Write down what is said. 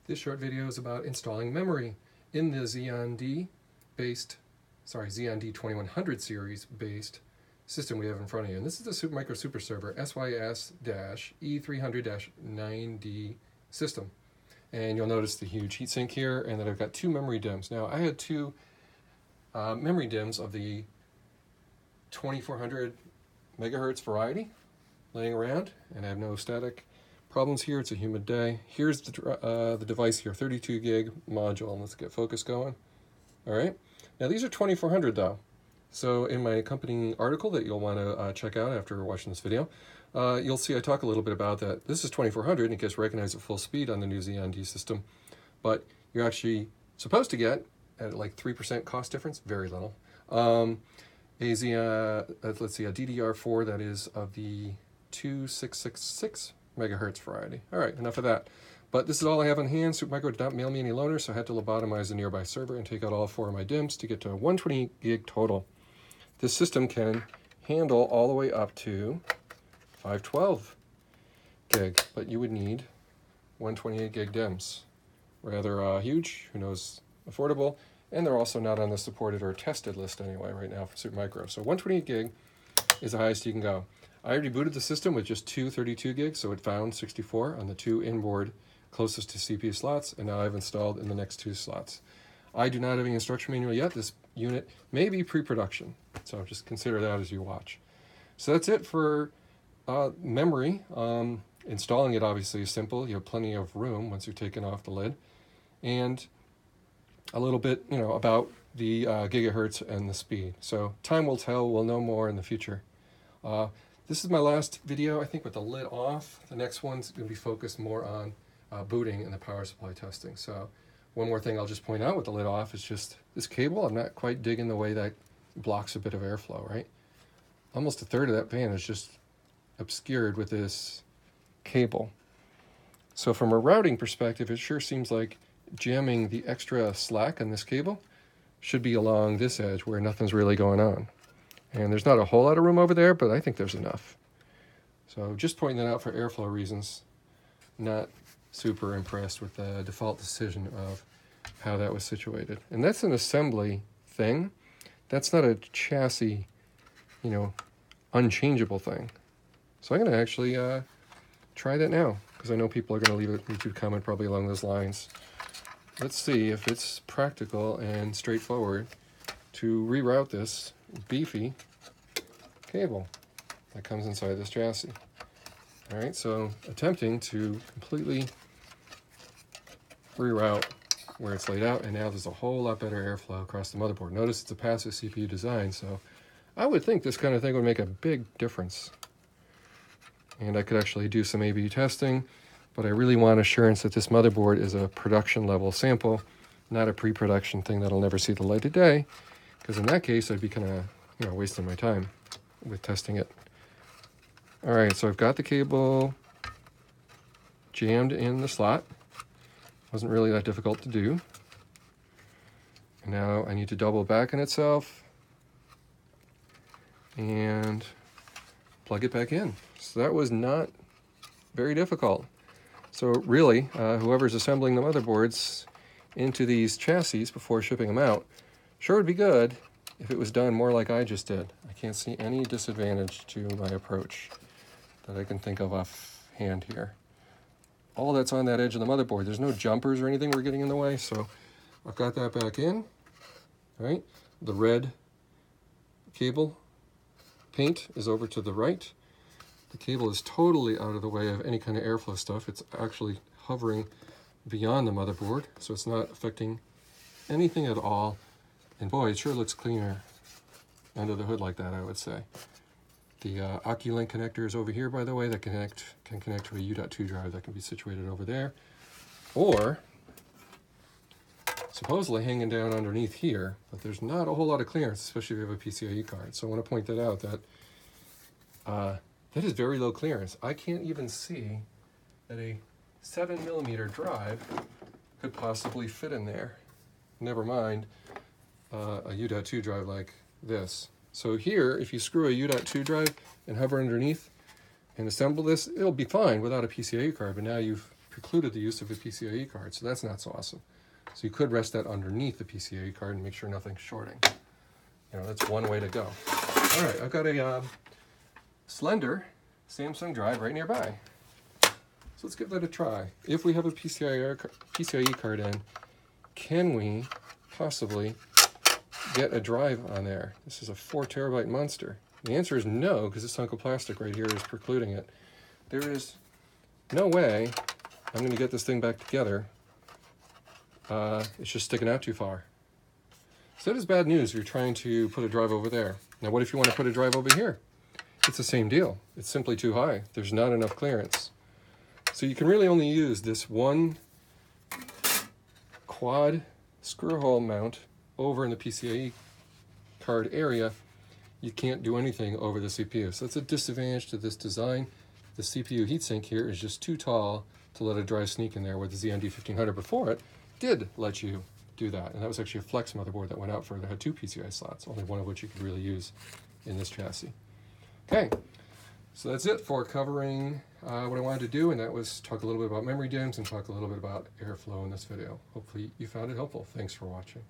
This short video is about installing memory in the Xeon D2100 series based system we have in front of you. And this is the Supermicro SuperServer SYS-E300-9D system. And you'll notice the huge heatsink here, and that I've got two memory DIMMs. Now, I had two memory DIMMs of the 2400 megahertz variety laying around, and I have no static problems here. It's a humid day. Here's the device here, 32 gig module. Let's get focus going. All right. Now these are 2400 though. So in my accompanying article that you'll want to check out after watching this video, you'll see I talk a little bit about that. This is 2400 and it gets recognized at full speed on the new Xeon D system, but you're actually supposed to get at like 3% cost difference, very little. Let's see, a DDR4 that is of the 2666 megahertz variety. All right, enough of that. But this is all I have on hand. Supermicro did not mail me any loaners, so I had to lobotomize the nearby server and take out all four of my DIMMs to get to 120 gig total. This system can handle all the way up to 512 gig, but you would need 128 gig DIMMs. Rather huge, who knows, affordable, and they're also not on the supported or tested list anyway right now for Supermicro. So 128 gig is the highest you can go. I already booted the system with just two 32 gigs, so it found 64 on the two inboard closest to CPU slots, and now I've installed in the next two slots. I do not have any instruction manual yet. This unit may be pre-production, so just consider that as you watch. So that's it for memory. Installing it obviously is simple. You have plenty of room once you've taken off the lid. And a little bit, about the gigahertz and the speed. So time will tell. We'll know more in the future. This is my last video, I think, with the lid off. The next one's going to be focused more on booting and the power supply testing. So one more thing I'll just point out with the lid off is just this cable. I'm not quite digging the way that blocks a bit of airflow, right? Almost a third of that fan is just obscured with this cable. So from a routing perspective, it sure seems like jamming the extra slack on this cable should be along this edge where nothing's really going on. And there's not a whole lot of room over there, but I think there's enough. So just pointing that out for airflow reasons. Not super impressed with the default decision of how that was situated. And that's an assembly thing. That's not a chassis, unchangeable thing. So I'm going to actually try that now, because I know people are going to leave a YouTube comment probably along those lines. Let's see if it's practical and straightforward to reroute this beefy cable that comes inside this chassis. All right, so attempting to completely reroute where it's laid out, and now there's a whole lot better airflow across the motherboard. Notice it's a passive CPU design, so I would think this kind of thing would make a big difference. And I could actually do some A/B testing, but I really want assurance that this motherboard is a production level sample, not a pre-production thing that'll never see the light of day. Because in that case, I'd be kind of, wasting my time with testing it. All right, so I've got the cable jammed in the slot. Wasn't really that difficult to do. And now I need to double back on itself and plug it back in. So that was not very difficult. So really, whoever's assembling the motherboards into these chassis before shipping them out, sure would be good if it was done more like I just did. I can't see any disadvantage to my approach that I can think of offhand here. All that's on that edge of the motherboard. There's no jumpers or anything we're getting in the way, so I've got that back in. All right, the red cable paint is over to the right. The cable is totally out of the way of any kind of airflow stuff. It's actually hovering beyond the motherboard, so it's not affecting anything at all. And boy, it sure looks cleaner under the hood like that, I would say. The Oculink connector is over here, by the way, that can connect to a U.2 drive that can be situated over there. Or, supposedly hanging down underneath here, but there's not a whole lot of clearance, especially if you have a PCIe card. So I want to point that out, that that is very low clearance. I can't even see that a 7mm drive could possibly fit in there. Never mind a U.2 drive like this. So here, if you screw a U.2 drive and hover underneath and assemble this, it'll be fine without a PCIe card, but now you've precluded the use of a PCIe card, so that's not so awesome. So you could rest that underneath the PCIe card and make sure nothing's shorting. You know, that's one way to go. All right, I've got a slender Samsung drive right nearby. So let's give that a try. If we have a PCIe card in, can we possibly get a drive on there? This is a 4 terabyte monster. The answer is no, because this hunk of plastic right here is precluding it. There is no way I'm going to get this thing back together. It's just sticking out too far. So that is bad news if you're trying to put a drive over there. Now what if you want to put a drive over here? It's the same deal. It's simply too high. There's not enough clearance. So you can really only use this one quad screw hole mount over in the PCIe card area. You can't do anything over the CPU. So that's a disadvantage to this design. The CPU heatsink here is just too tall to let a drive sneak in there, where the ZND1500 before it did let you do that. And that was actually a flex motherboard that went out for it. It had 2 PCI slots, only one of which you could really use in this chassis. Okay, so that's it for covering what I wanted to do, and that was talk a little bit about memory DIMMs and talk a little bit about airflow in this video. Hopefully you found it helpful. Thanks for watching.